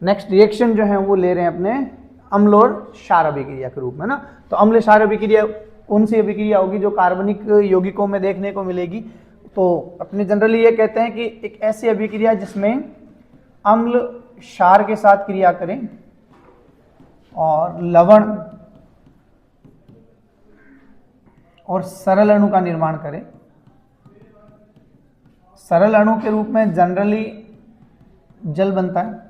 Next reaction जो है वो ले रहे हैं अपने अम्ल और क्षार अभिक्रिया के रूप में ना। तो अम्ल क्षार अभिक्रिया कौन सी अभिक्रिया होगी जो कार्बनिक यौगिकों में देखने को मिलेगी? तो अपने जनरली ये कहते हैं कि एक ऐसी अभिक्रिया जिसमें अम्ल क्षार के साथ क्रिया करें और लवण और सरल अणु का निर्माण करें। सरल अणु के रूप में जनरली जल बनता है।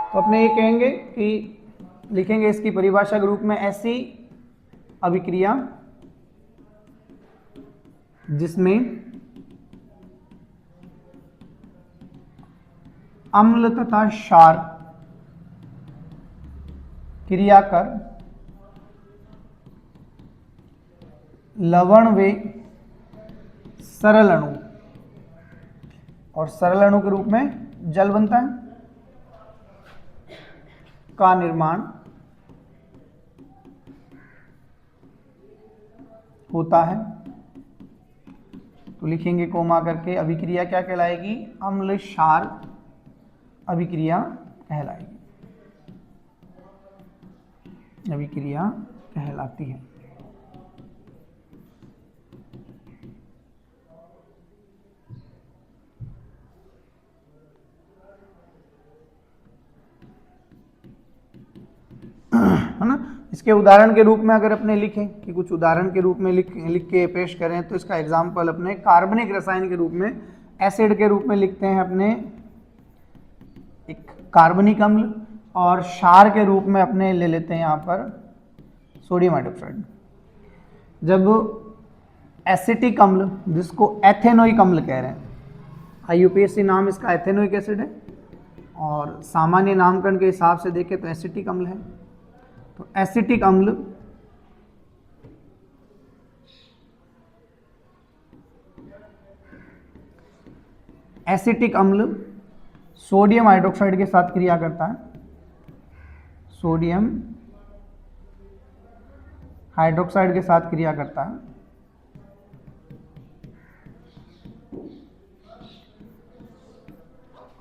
तो अपने ये कहेंगे कि लिखेंगे इसकी परिभाषा के रूप में ऐसी अभिक्रिया जिसमें अम्ल तथा क्षार क्रिया कर लवण व सरल अणु और सरल अणु के रूप में जल बनता है का निर्माण होता है। तो लिखेंगे कोमा करके अभिक्रिया क्या कहलाएगी? अम्ल क्षार अभिक्रिया कहलाएगी, अभिक्रिया कहलाती है। है ना। इसके उदाहरण के रूप में अगर अपने लिखें कि कुछ उदाहरण के रूप में लिख के पेश करें तो इसका एग्जाम्पल अपने कार्बनिक रसायन के रूप में एसिड के रूप में लिखते हैं अपने एक कार्बनिक अम्ल, और क्षार के रूप में अपने ले लेते हैं यहाँ पर सोडियम हाइड्रोक्साइड। जब एसिटिक अम्ल जिसको एथेनोइक अम्ल कह रहे हैं, IUPAC नाम इसका एथेनोइक एसिड है और सामान्य नामकरण के हिसाब से देखें तो एसिटिक अम्ल है। तो एसिटिक अम्ल सोडियम हाइड्रोक्साइड के साथ क्रिया करता है, सोडियम हाइड्रोक्साइड के साथ क्रिया करता है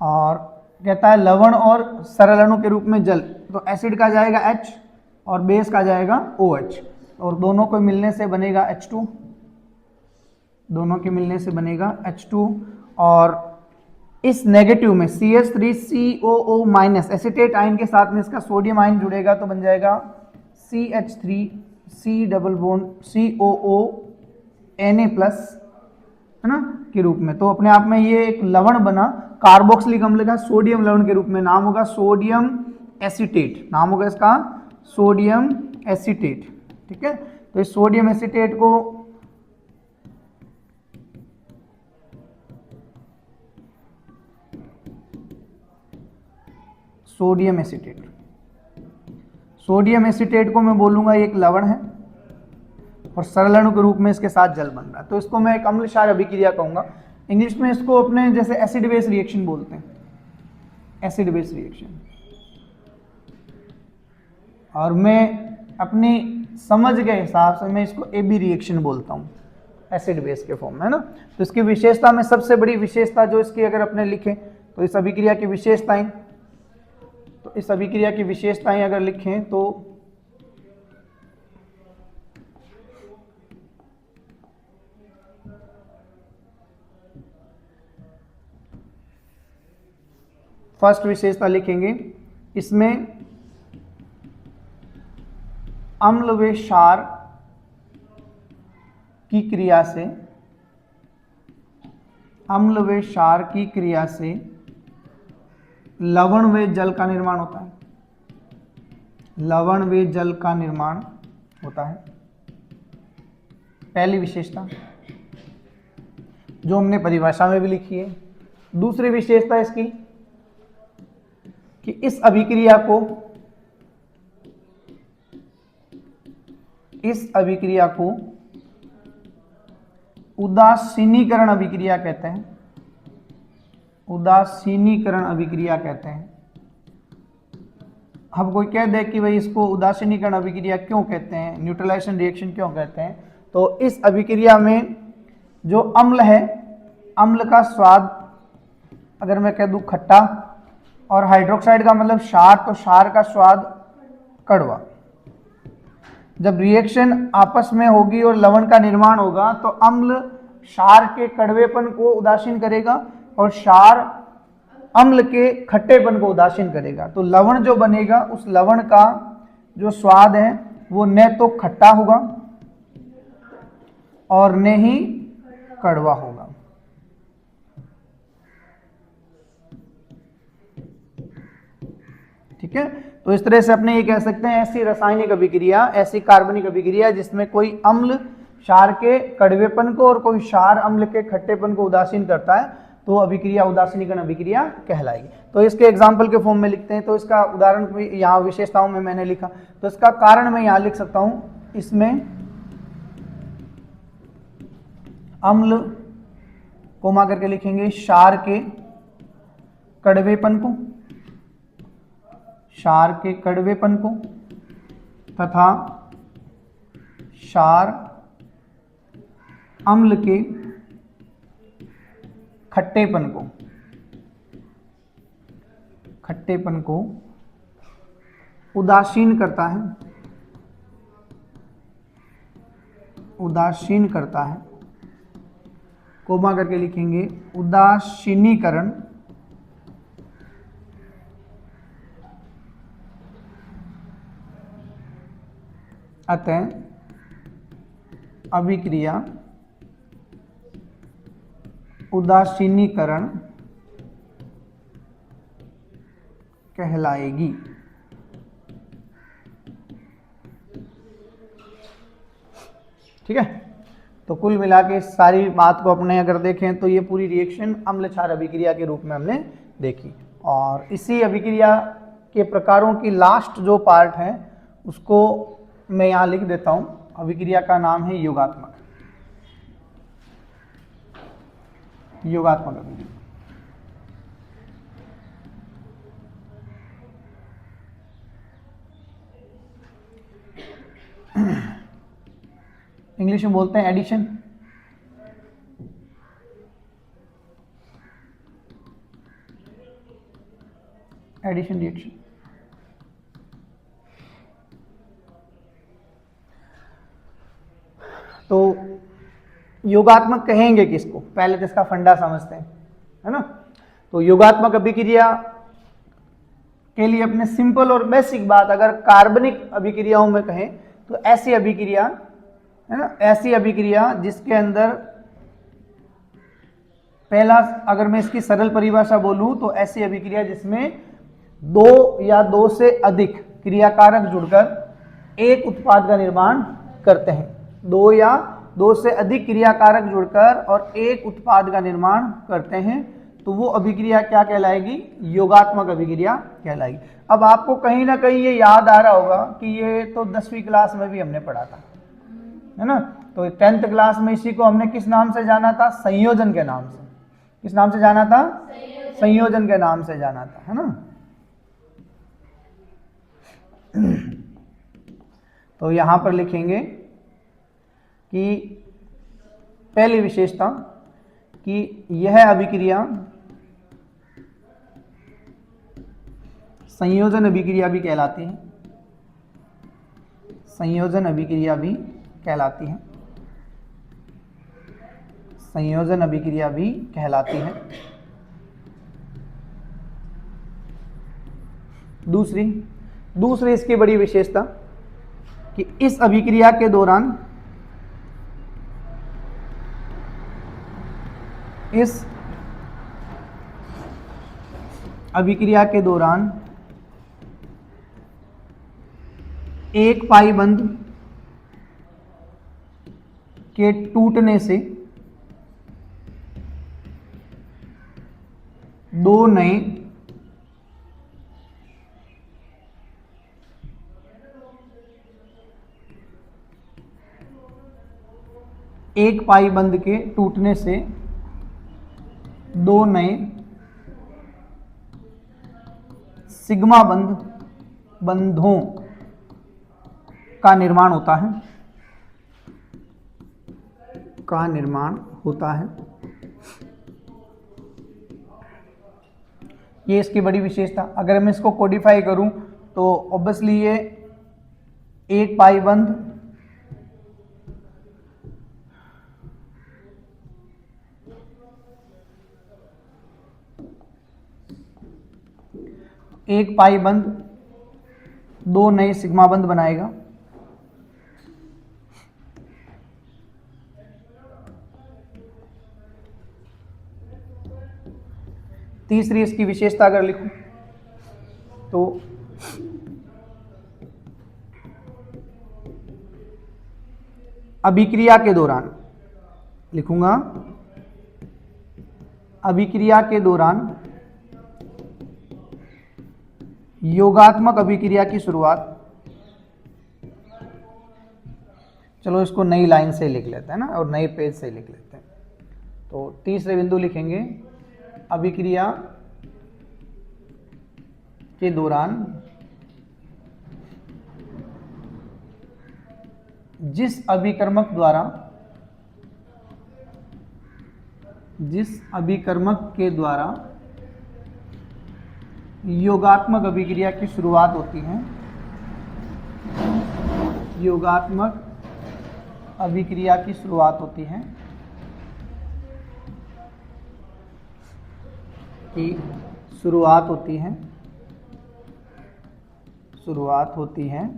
और कहता है लवण और सरल अणु के रूप में जल। तो एसिड का जाएगा H और बेस का जाएगा OH और दोनों को मिलने से बनेगा H2, दोनों के मिलने से बनेगा H2 और इस नेगेटिव में CH3COO माइनस एसिटेट आयन के साथ में इसका सोडियम आयन जुड़ेगा तो बन जाएगा CH3C double bond COO Na plus, है ना, के रूप में। तो अपने आप में ये एक लवण बना कार्बोक्सिलिक अम्ल का सोडियम लवण के रूप में, नाम होगा सोडियम एसीटेट, नाम होगा इसका सोडियम एसीटेट। ठीक है, तो इस सोडियम एसीटेट को सोडियम एसीटेट को मैं बोलूंगा एक लवण है और सरल अणु के रूप में इसके साथ जल बन रहा है, तो इसको मैं एक अम्ल क्षार अभिक्रिया कहूंगा। इंग्लिश में इसको अपने जैसे एसिड बेस रिएक्शन बोलते हैं, एसिड बेस रिएक्शन। और मैं अपनी समझ के हिसाब से मैं इसको AB रिएक्शन बोलता हूँ, एसिड बेस के फॉर्म में, है ना। तो इसकी विशेषता में सबसे बड़ी विशेषता जो इसकी अगर अपने लिखें तो इस अभिक्रिया की विशेषताएं, तो इस अभिक्रिया की विशेषताएं अगर लिखें तो फर्स्ट विशेषता लिखेंगे, इसमें अम्ल व क्षार की क्रिया से, अम्ल व क्षार की क्रिया से लवण व जल का निर्माण होता है, लवण व जल का निर्माण होता है। पहली विशेषता जो हमने परिभाषा में भी लिखी है। दूसरी विशेषता इसकी कि इस अभिक्रिया को उदासीनीकरण अभिक्रिया कहते हैं, उदासीनीकरण अभिक्रिया कहते हैं। हम कोई कह दे कि भाई इसको उदासीनीकरण अभिक्रिया क्यों कहते हैं, न्यूट्रलाइजेशन रिएक्शन क्यों कहते हैं, तो इस अभिक्रिया में जो अम्ल है, अम्ल का स्वाद अगर मैं कह दूं खट्टा, और हाइड्रोक्साइड का मतलब क्षार, तो क्षार का स्वाद कड़वा। जब रिएक्शन आपस में होगी और लवण का निर्माण होगा तो अम्ल क्षार के कड़वेपन को उदासीन करेगा और क्षार अम्ल के खट्टेपन को उदासीन करेगा। तो लवण जो बनेगा उस लवण का जो स्वाद है वो न तो खट्टा होगा और न ही कड़वा होगा। ठीक है, तो इस तरह से अपने ये कह सकते हैं ऐसी रासायनिक अभिक्रिया, ऐसी कार्बनिक अभिक्रिया जिसमें कोई अम्ल क्षार के कड़वेपन को और कोई क्षार अम्ल के खट्टेपन को उदासीन करता है, तो अभिक्रिया उदासीनीकरण अभिक्रिया कहलाएगी। तो इसके एग्जाम्पल के फॉर्म में लिखते हैं, तो इसका उदाहरण भी यहाँ विशेषताओं में मैंने लिखा, तो इसका कारण मैं यहाँ लिख सकता हूँ, इसमें अम्ल कोमा करके लिखेंगे क्षार के कड़वेपन को, क्षार के कड़वेपन को तथा क्षार अम्ल के खट्टेपन को उदासीन करता है, उदासीन करता है। कोमा करके लिखेंगे उदासीनीकरण अतः अभिक्रिया उदासीनीकरण कहलाएगी। ठीक है, तो कुल मिला के इस सारी बात को अपने अगर देखें तो ये पूरी रिएक्शन अम्ल क्षार अभिक्रिया के रूप में हमने देखी, और इसी अभिक्रिया के प्रकारों की लास्ट जो पार्ट है उसको मैं यहाँ लिख देता हूँ। अभिक्रिया का नाम है योगात्मक, योगात्मक अभिक्रिया। इंग्लिश में बोलते हैं एडिशन। Addition reaction. तो योगात्मक कहेंगे किसको, पहले तो इसका फंडा समझते हैं, है ना। तो योगात्मक अभिक्रिया के लिए अपने सिंपल और बेसिक बात, अगर कार्बनिक अभिक्रियाओं में कहें तो ऐसी अभिक्रिया, है ना, ऐसी अभिक्रिया जिसके अंदर पहला, अगर मैं इसकी सरल परिभाषा बोलूं तो ऐसी अभिक्रिया जिसमें दो या दो से अधिक क्रियाकारक जुड़कर एक उत्पाद का निर्माण करते हैं, दो या दो से अधिक क्रियाकारक जुड़कर और एक उत्पाद का निर्माण करते हैं, तो वो अभिक्रिया क्या कहलाएगी, योगात्मक अभिक्रिया कहलाएगी। अब आपको कहीं ना कहीं ये याद आ रहा होगा कि ये तो 10वीं क्लास में भी हमने पढ़ा था, है ना। तो 10th क्लास में इसी को हमने किस नाम से जाना था, संयोजन के नाम से। किस नाम से जाना था, संयोजन के नाम से जाना था, है ना। तो यहां पर लिखेंगे कि पहली विशेषता कि यह अभिक्रिया संयोजन अभिक्रिया भी कहलाती है, संयोजन अभिक्रिया भी कहलाती है, संयोजन अभिक्रिया भी कहलाती है। दूसरी इसकी बड़ी विशेषता कि इस अभिक्रिया के दौरान, इस अभिक्रिया के दौरान एक पाई बंध के टूटने से दो नए एक पाई बंध के टूटने से दो नए सिग्मा बंधों का निर्माण होता है, ये इसकी बड़ी विशेषता। अगर मैं इसको कोडिफाई करूं तो ऑब्वियसली ये एक पाई बंध दो नए सिग्मा बंध बनाएगा। तीसरी इसकी विशेषता अगर लिखूं तो अभिक्रिया के दौरान लिखूंगा, अभिक्रिया के दौरान योगात्मक अभिक्रिया की शुरुआत, चलो इसको नई लाइन से लिख लेते हैं ना, और नए पेज से लिख लेते हैं। तो तीसरे बिंदु लिखेंगे, अभिक्रिया के दौरान जिस अभिकर्मक के द्वारा योगात्मक अभिक्रिया की शुरुआत होती है, योगात्मक अभिक्रिया की शुरुआत होती है, शुरुआत होती है,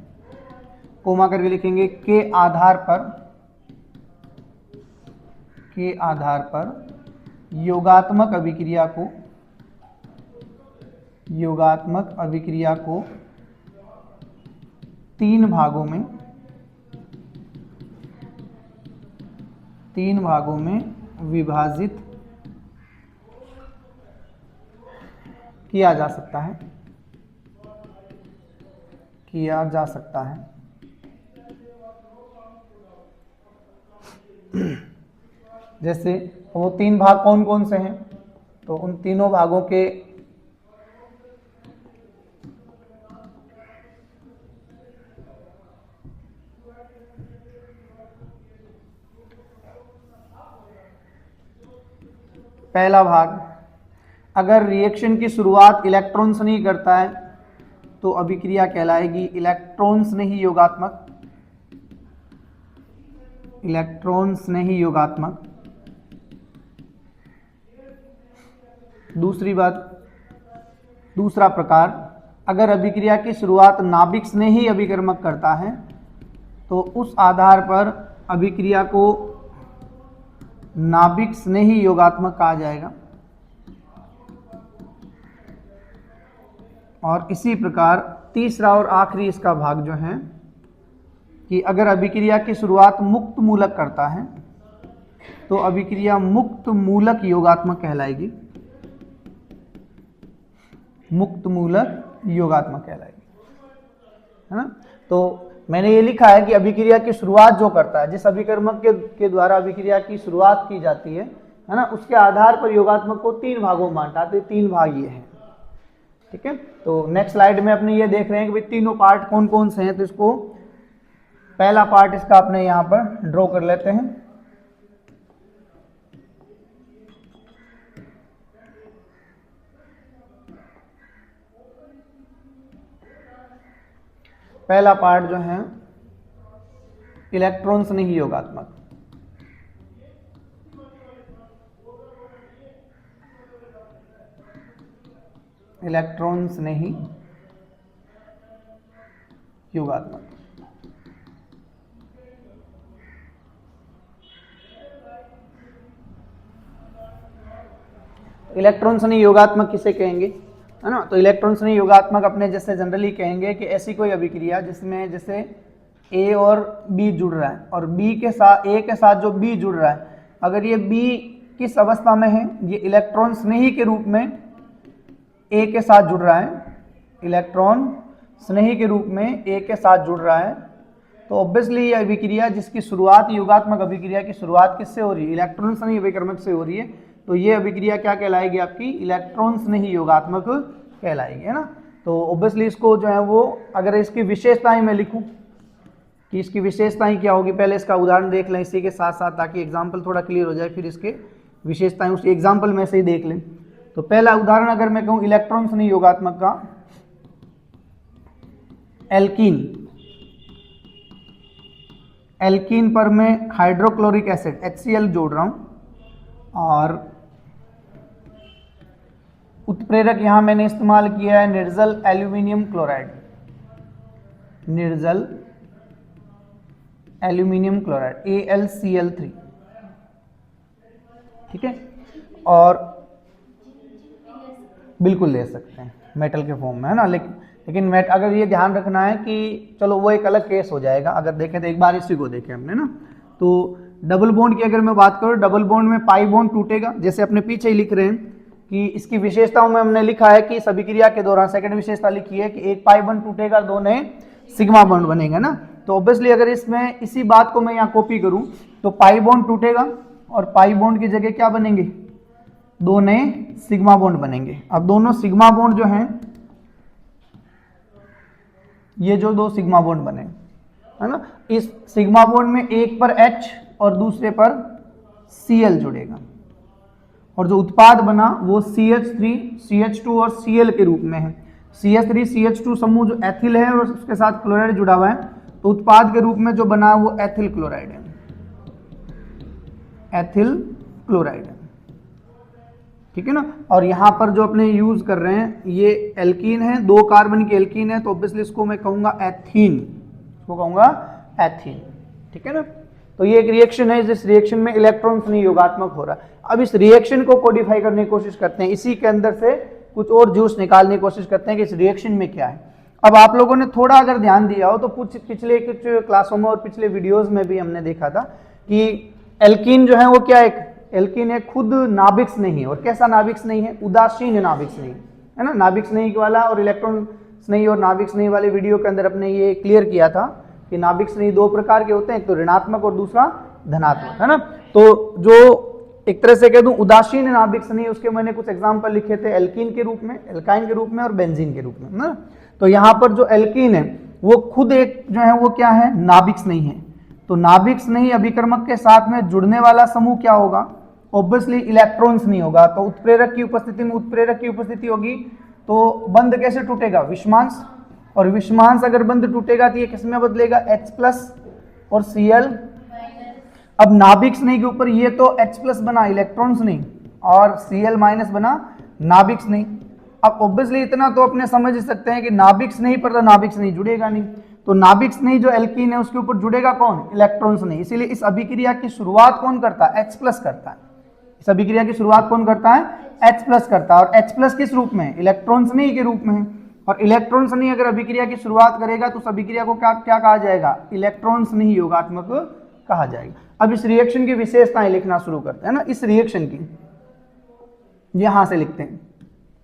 कोमा करके लिखेंगे, के आधार पर योगात्मक अभिक्रिया को तीन भागों में विभाजित किया जा सकता है, जैसे वो तीन भाग कौन कौन से हैं, तो उन तीनों भागों के पहला भाग, अगर रिएक्शन की शुरुआत इलेक्ट्रॉन से नहीं करता है तो अभिक्रिया कहलाएगी इलेक्ट्रॉन स्नेही योगात्मक। दूसरा प्रकार, अगर अभिक्रिया की शुरुआत नाभिक स्नेही अभिकर्मक करता है तो उस आधार पर अभिक्रिया को नाभिक स्नेही योगात्मक कहा जाएगा। और इसी प्रकार तीसरा और आखिरी इसका भाग जो है कि अगर अभिक्रिया की शुरुआत मुक्त मूलक करता है तो अभिक्रिया मुक्त मूलक योगात्मक कहलाएगी, है ना। तो मैंने ये लिखा है कि अभिक्रिया की शुरुआत जो करता है, जिस अभिकर्मक के द्वारा अभिक्रिया की शुरुआत की जाती है ना, उसके आधार पर योगात्मक को तीन भागों में बांटा, तो तीन भाग ये हैं, ठीक है। तो नेक्स्ट स्लाइड में अपने ये देख रहे हैं कि भाई तीनों पार्ट कौन कौन से हैं, तो इसको पहला पार्ट इसका अपने यहाँ पर ड्रॉ कर लेते हैं। पहला पार्ट जो है इलेक्ट्रॉन स्नेही योगात्मक, इलेक्ट्रॉन स्नेही योगात्मक। इलेक्ट्रॉन स्नेही योगात्मक किसे कहेंगे, है ना। तो इलेक्ट्रॉन स्नेही योगात्मक अपने जैसे जनरली कहेंगे कि ऐसी कोई अभिक्रिया जिसमें जैसे ए और बी जुड़ रहा है और बी के साथ ए के साथ जो बी जुड़ रहा है, अगर ये बी किस अवस्था में है, ये इलेक्ट्रॉन स्नेही के रूप में ए के साथ जुड़ रहा है, इलेक्ट्रॉन स्नेही के रूप में ए के साथ जुड़ रहा है, तो ऑब्वियसली ये अभिक्रिया जिसकी शुरुआत योगात्मक अभिक्रिया की शुरुआत किससे हो रही है, इलेक्ट्रॉन स्नेही अभिकर्मक से हो रही है, तो ये अभिक्रिया क्या कहलाएगी आपकी, इलेक्ट्रॉन स्नेही योगात्मक कहलाएगी, है ना। तो ऑब्वियसली इसको जो है वो अगर इसकी विशेषताएं मैं लिखूं कि इसकी विशेषताएं क्या होगी, पहले इसका उदाहरण देख लें इसी के साथ साथ, ताकि एग्जाम्पल थोड़ा क्लियर हो जाए, फिर इसके विशेषताएं उस एग्जाम्पल में से ही देख लें। तो पहला उदाहरण अगर मैं कहूं इलेक्ट्रॉन स्नेही योगात्मक का, एल्कीन, एल्कीन पर मैं हाइड्रोक्लोरिक एसिड HCl जोड़ रहा हूं और उत्प्रेरक यहां मैंने इस्तेमाल किया है निर्जल एल्यूमिनियम क्लोराइड, निर्जल एल्यूमिनियम क्लोराइड AlCl3, ठीक है। और बिल्कुल ले सकते हैं मेटल के फॉर्म में, है ना, लेकिन अगर ये ध्यान रखना है कि चलो वो एक अलग केस हो जाएगा, अगर देखें तो एक बार इसी को देखें हमने ना, तो डबल बॉन्ड की अगर मैं बात करूँ, डबल बॉन्ड में पाई बॉन्ड टूटेगा, जैसे अपने पीछे ही लिख रहे हैं कि इसकी विशेषताओं में हमने लिखा है कि सभी क्रिया के दौरान सेकंड विशेषता लिखी है कि एक पाई बॉन्ड टूटेगा, दो नए सिग्मा बॉन्ड बनेगा ना। तो ऑब्वियसली अगर इसमें इसी बात को मैं यहाँ कॉपी करूँ तो पाई बॉन्ड टूटेगा और पाई बॉन्ड की जगह क्या बनेंगे, दो नए सिग्मा बॉन्ड बनेंगे। अब दोनों सिग्मा बॉन्ड जो हैं, ये जो दो सिग्मा बॉन्ड बने, है ना, इस सिग्मा बॉन्ड में एक पर H और दूसरे पर Cl जुड़ेगा और जो उत्पाद बना वो CH3, CH2 और Cl के रूप में है। CH3 CH2 समूह जो एथिल है और उसके साथ क्लोराइड जुड़ा हुआ है, तो उत्पाद के रूप में जो बना वो एथिल क्लोराइड है, एथिल क्लोराइड है, ठीक है ना। और यहाँ पर जो अपने यूज कर रहे हैं ये एल्कीन है, दो कार्बन की एल्कीन है, तो ऑब्वियसली इसको मैं कहूंगा एथीन, इसको कहूंगा एथीन, ठीक है ना। तो ये एक रिएक्शन है, जिस रिएक्शन में इलेक्ट्रॉन स्नेही योगात्मक हो रहा है। अब इस रिएक्शन को कोडिफाई करने की कोशिश करते हैं, इसी के अंदर से कुछ और जूस निकालने की कोशिश करते हैं कि इस रिएक्शन में क्या है। अब आप लोगों ने थोड़ा अगर ध्यान दिया हो तो कुछ पिछले क्लासों में और पिछले वीडियोज में भी हमने देखा था कि एल्कीन जो है वो क्या, एक एल्कीन है खुद नाभिक स्नेही है, और कैसा नाभिक स्नेही है, उदासीन नाभिक स्नेही, है ना। नाभिक स्नेही वाला और इलेक्ट्रॉन स्नेही और नाभिक स्नेही वाले वीडियो के अंदर अपने ये क्लियर किया था कि नाभिक स्नेही दो प्रकार के होते हैं, एक तो ऋणात्मक और दूसरा धनात्मक, है ना। तो जो एक तरह से कह दूं उदासीन नाभिक स्नेही, उसके मैंने कुछ एग्जाम्पल लिखे थे एल्कीन के रूप में, एल्काइन के रूप में और बेंजीन के रूप में, ना। तो यहाँ पर जो एल्कीन है वो खुद एक जो है वो क्या है, नाभिक स्नेही है। तो नाभिक स्नेही अभिकर्मक के साथ में जुड़ने वाला समूह क्या होगा, ऑब्वियसली इलेक्ट्रॉन स्नेही होगा। तो उत्प्रेरक की उपस्थिति में उत्प्रेरक की उपस्थिति होगी तो बंध कैसे टूटेगा, विषमांश, और विषमांश अगर बंध टूटेगा तो ये किस में बदलेगा, H+ और Cl। अब नाभिक स्नेही के ऊपर ये तो H+ बना इलेक्ट्रॉन स्नेही और Cl- बना नाभिक स्नेही। अब ऑब्वियसली इतना तो अपने समझ सकते हैं कि नाभिक स्नेही पर तो नाभिक स्नेही जुड़ेगा नहीं, तो नाभिक स्नेही जो एल्कीन है उसके ऊपर जुड़ेगा कौन, इलेक्ट्रॉन स्नेही। इसीलिए इस अभिक्रिया की शुरुआत कौन करता है, H+ करता है। इस अभिक्रिया की शुरुआत कौन करता है, H+ करता है, और H+ किस रूप में, इलेक्ट्रॉन स्नेही के रूप में है। और इलेक्ट्रॉन स्नेही अगर अभिक्रिया की शुरुआत करेगा तो उस अभिक्रिया को क्या क्या कहा जाएगा, इलेक्ट्रॉन स्नेही योगात्मक कहा जाएगा। अब इस रिएक्शन की विशेषताएं लिखना शुरू करते हैं ना, इस रिएक्शन की यहां से लिखते हैं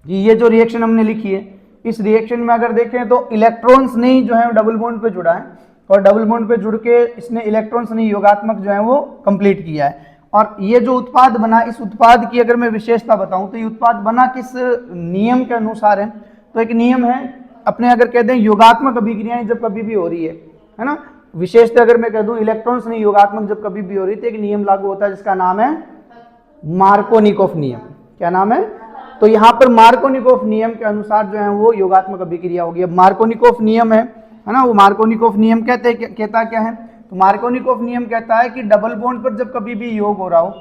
कि ये जो रिएक्शन हमने लिखी है, इस रिएक्शन में अगर देखें तो इलेक्ट्रॉन स्नेही जो है डबल बॉन्ड पे जुड़ा है, और डबल बॉन्ड पे जुड़ के इसने इलेक्ट्रॉन स्नेही योगात्मक जो है वो कंप्लीट किया है। और ये जो उत्पाद बना, इस उत्पाद की अगर मैं विशेषता बताऊं तो ये उत्पाद बना किस नियम के अनुसार है, तो एक नियम है अपने, अगर कह दें योगात्मक अभिक्रियाएं जब कभी भी हो रही है ना, विशेषता अगर मैं कह दूं इलेक्ट्रॉन स्नेही योगात्मक जब कभी भी हो रही है तो एक नियम लागू होता है जिसका नाम है मार्कोनिकोफ नियम। क्या नाम है, तो यहाँ पर मार्कोनिकोफ नियम के अनुसार जो है वो योगात्मक अभिक्रिया होगी। अब मार्कोनिकोफ नियम है ना, वो मार्कोनिकोफ नियम कहता क्या है, तो मार्कोनिकोफ नियम कहता है कि डबल बॉन्ड पर जब कभी भी योग हो रहा हो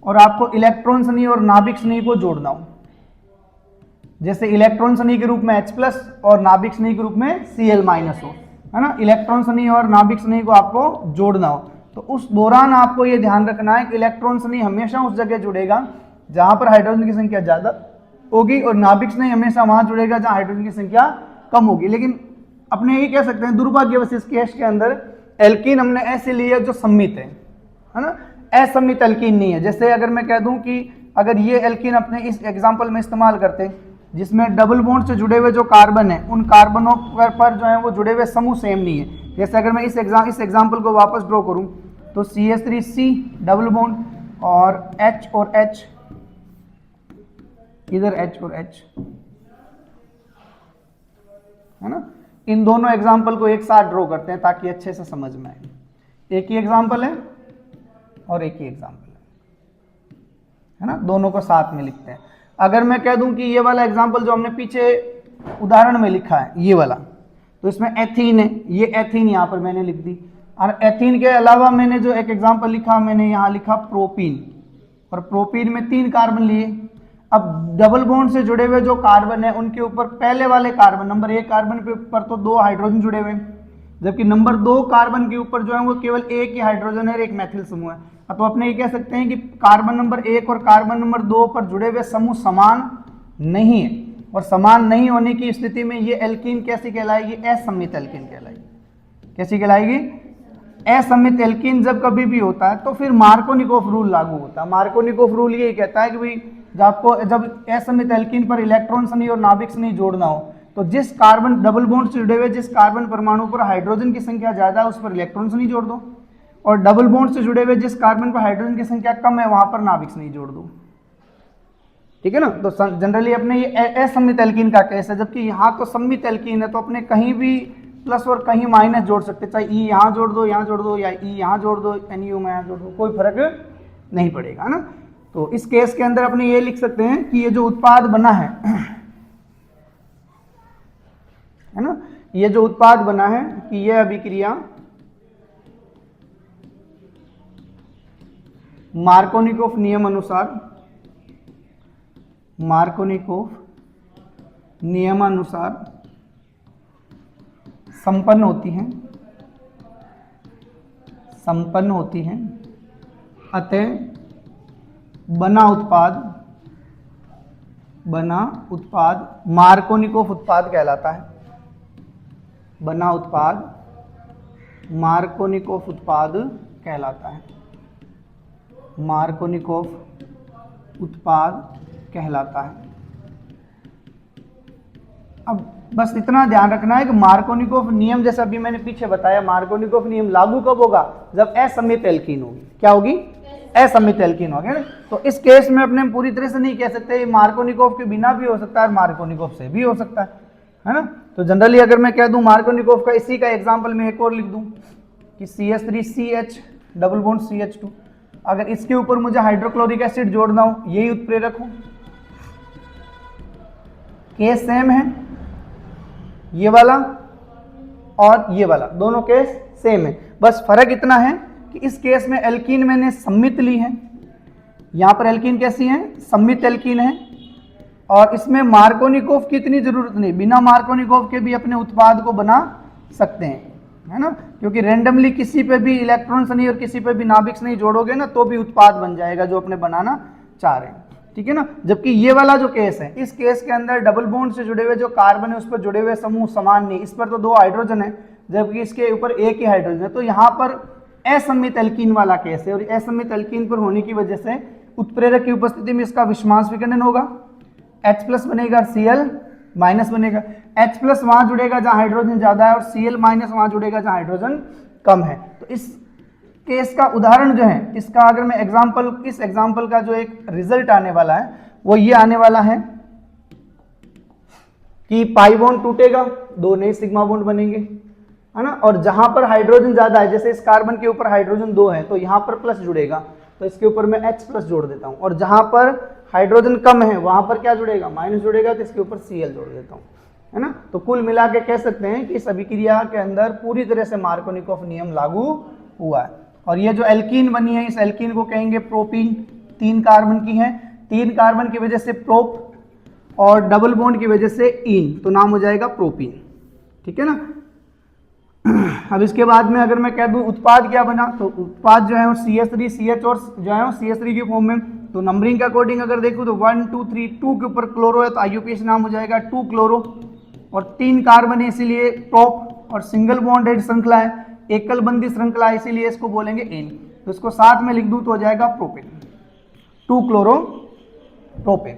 और आपको इलेक्ट्रॉन स्नेही और नाभिक स्नेही को जोड़ना हो, जैसे इलेक्ट्रॉन स्नेही के रूप में H+ और नाभिक स्नेही के रूप में Cl- हो, है ना, इलेक्ट्रॉन स्नेही और नाभिक स्नेही को आपको जोड़ना हो, तो उस दौरान आपको ये ध्यान रखना है कि इलेक्ट्रॉन स्नेही हमेशा उस जगह जुड़ेगा जहां पर हाइड्रोजन की संख्या ज्यादा होगी, और नाभिक स्नेही हमेशा वहां जुड़ेगा जहां हाइड्रोजन की संख्या कम होगी। लेकिन अपने ये कह सकते हैं दुर्भाग्यवश इस केस के अंदर एल्कीन हमने ऐसे लिया जो सम्मित है ना, असम्मित एल्कीन नहीं है। जैसे अगर मैं कह दूं कि अगर ये एल्कीन अपने इस एग्जांपल में इस्तेमाल करते जिसमें डबल बॉन्ड से जुड़े हुए जो कार्बन है उन कार्बनों पर जो है वो जुड़े हुए समूह सेम नहीं है, जैसे अगर मैं इस एग्जाम्पल को वापस ड्रॉ करूं तो CH3C डबल बॉन्ड और H और H, इधर H और H है ना। इन दोनों एग्जाम्पल को एक साथ ड्रॉ करते हैं ताकि अच्छे से समझ में आए। एक ही एग्जाम्पल है और एक ही एग्जाम्पल है ना, दोनों को साथ में लिखते हैं। अगर मैं कह दूं कि ये वाला एग्जाम्पल जो हमने पीछे उदाहरण में लिखा है ये वाला, तो इसमें एथीन है, ये एथीन यहां पर मैंने लिख दी। और एथीन के अलावा मैंने जो एक एग्जाम्पल लिखा, मैंने यहां लिखा प्रोपीन, और प्रोपीन में 3 कार्बन लिए। अब डबल बॉन्ड से जुड़े हुए जो कार्बन है उनके ऊपर पहले वाले कार्बन नंबर 1 कार्बन के ऊपर तो 2 हाइड्रोजन जुड़े हुए हैं, जबकि नंबर 2 कार्बन के ऊपर जो है वो केवल एक ही हाइड्रोजन है और एक मैथिल समूह है। तो अपने ये कह सकते हैं कि कार्बन नंबर 1 और कार्बन नंबर 2 पर जुड़े हुए समूह समान नहीं है, और समान नहीं होने की स्थिति में ये एल्कीन कैसी कहलाएगी? असम्मित एल्कीन कहलाएगी। कैसी कहलाएगी? असम्मित एल्कीन जब कभी भी होता है तो फिर मार्कोनिकोफ रूल लागू होता है। मार्कोनिकोफ रूल ये कहता है कि भाई जब असम्मित एल्कीन पर इलेक्ट्रॉन्स नहीं और नाभिक्स नहीं जोड़ना हो, तो जिस कार्बन डबल बॉन्ड से जुड़े हुए जिस कार्बन परमाणु पर हाइड्रोजन की संख्या ज्यादा है उस पर इलेक्ट्रॉन्स नहीं जोड़ दो, और डबल बॉन्ड से जुड़े हुए जिस कार्बन पर हाइड्रोजन की संख्या कम है वहां पर नाभिक्स नहीं जोड़ दो। ठीक है ना। तो जनरली अपने ये असम्मित एल्कीन का केस है, जबकि यहाँ तो सम्मित एल्कीन है, तो अपने कहीं भी प्लस और कहीं माइनस जोड़ सकते, चाहे ई यहाँ जोड़ दो, यहाँ जोड़ दो, या ई यहाँ जोड़ दो, NU में यहाँ जोड़ दो, कोई फर्क नहीं पड़ेगा ना। तो इस केस के अंदर अपने ये लिख सकते हैं कि ये जो उत्पाद बना है ना, ये जो उत्पाद बना है कि यह अभिक्रिया मार्कोनिकोफ नियम अनुसार, मार्कोनिकोफ नियमानुसार संपन्न होती हैं, अतः बना उत्पाद मार्कोनिकोफ उत्पाद कहलाता है। बना उत्पाद मार्कोनिकोफ उत्पाद कहलाता है। मार्कोनिकोफ उत्पाद कहलाता है। अब बस इतना ध्यान रखना है कि मार्कोनिकोफ नियम, जैसा अभी मैंने पीछे बताया, मार्कोनिकोफ नियम लागू कब होगा? जब असम्मित एल्कीन होगी। क्या होगी? असम्मित एल्कीन होगी ना। तो इस केस में अपने पूरी तरह से नहीं कह सकते, ये मार्कोनिकोफ के बिना भी हो सकता है और मार्कोनिकोफ से भी हो सकता है ना। तो जनरली अगर मैं कह दूं मार्कोनिकोफ का, इसी का एग्जाम्पल मैं एक और लिख दूं कि CH3CH डबल बॉन्ड CH2, अगर इसके ऊपर मुझे हाइड्रोक्लोरिक एसिड जोड़ना हो, यही उत्प्रेरक हो, केस सेम है, ये वाला और ये वाला दोनों केस सेम है। बस फर्क इतना है कि इस केस में एल्कीन मैंने सम्मित ली है, यहां पर एल्कीन कैसी है? सम्मित एल्कीन है, और इसमें मार्कोनिकोफ की इतनी जरूरत नहीं, बिना मार्कोनिकोफ के भी अपने उत्पाद को बना सकते हैं, है ना। क्योंकि रेंडमली किसी पे भी इलेक्ट्रॉन्स नहीं और किसी पे भी नाभिक्स नहीं जोड़ोगे ना तो भी उत्पाद बन जाएगा जो अपने बनाना चाह रहे हैं। ठीक है ना। जबकि ये वाला जो केस है, इस केस के अंदर डबल बॉन्ड से जुड़े हुए जो कार्बन है उस पर जुड़े हुए समूह समान नहीं, इस पर तो 2 हाइड्रोजन है जबकि इसके ऊपर एक ही हाइड्रोजन है, तो यहाँ पर असम्मित एल्कीन वाला केस है, और असम्मित एल्कीन पर होने की वजह से उत्प्रेरक की उपस्थिति में इसका विषमांश विखंडन होगा, H+ बनेगा, Cl- बनेगा। H+ वहां जुड़ेगा जहां हाइड्रोजन ज्यादा है और Cl- वहां जुड़ेगा जहां हाइड्रोजन कम है। तो इस केस का उदाहरण जो है, इसका अगर मैं इस एग्जाम्पल का जो एक रिजल्ट आने वाला है वो ये आने वाला है कि पाई बॉन्ड टूटेगा, 2 नए सिग्मा बॉन्ड बनेंगे, है ना। और जहां पर हाइड्रोजन ज्यादा है, जैसे इस कार्बन के ऊपर हाइड्रोजन 2 है तो यहां पर प्लस जुड़ेगा, तो इसके ऊपर मैं H+ जोड़ देता हूं, और जहां पर हाइड्रोजन कम है वहां पर क्या जुड़ेगा? माइनस जुड़ेगा, तो इसके ऊपर Cl जोड़ देता हूं, है ना। तो कुल मिला के कह सकते हैं कि इस अभिक्रिया के अंदर पूरी तरह से मार्कोनिकोफ नियम लागू हुआ है। और ये जो एल्कीन बनी है, इस एल्कीन को कहेंगे प्रोपीन, 3 कार्बन की है, 3 कार्बन की वजह से प्रोप और डबल बॉन्ड की वजह से इन, तो नाम हो जाएगा प्रोपीन। ठीक है ना। अब इसके बाद में अगर मैं कह दूं उत्पाद क्या बना, तो उत्पाद जो है वो CH3CH और जो है वो CH3 की फॉर्म में, तो नंबरिंग के अकॉर्डिंग अगर देखूं तो 1 2 3 2 के ऊपर क्लोरो है तो IUPAC नाम हो जाएगा 2 क्लोरो, और 3 कार्बन है इसीलिए प्रोप, और सिंगल बॉन्डेड श्रृंखला है, एकल बंदी श्रृंखला है इसीलिए इसको बोलेंगे एन। तो इसको साथ में लिख दूं तो हो जाएगा प्रोपेन, 2 क्लोरो प्रोपेन।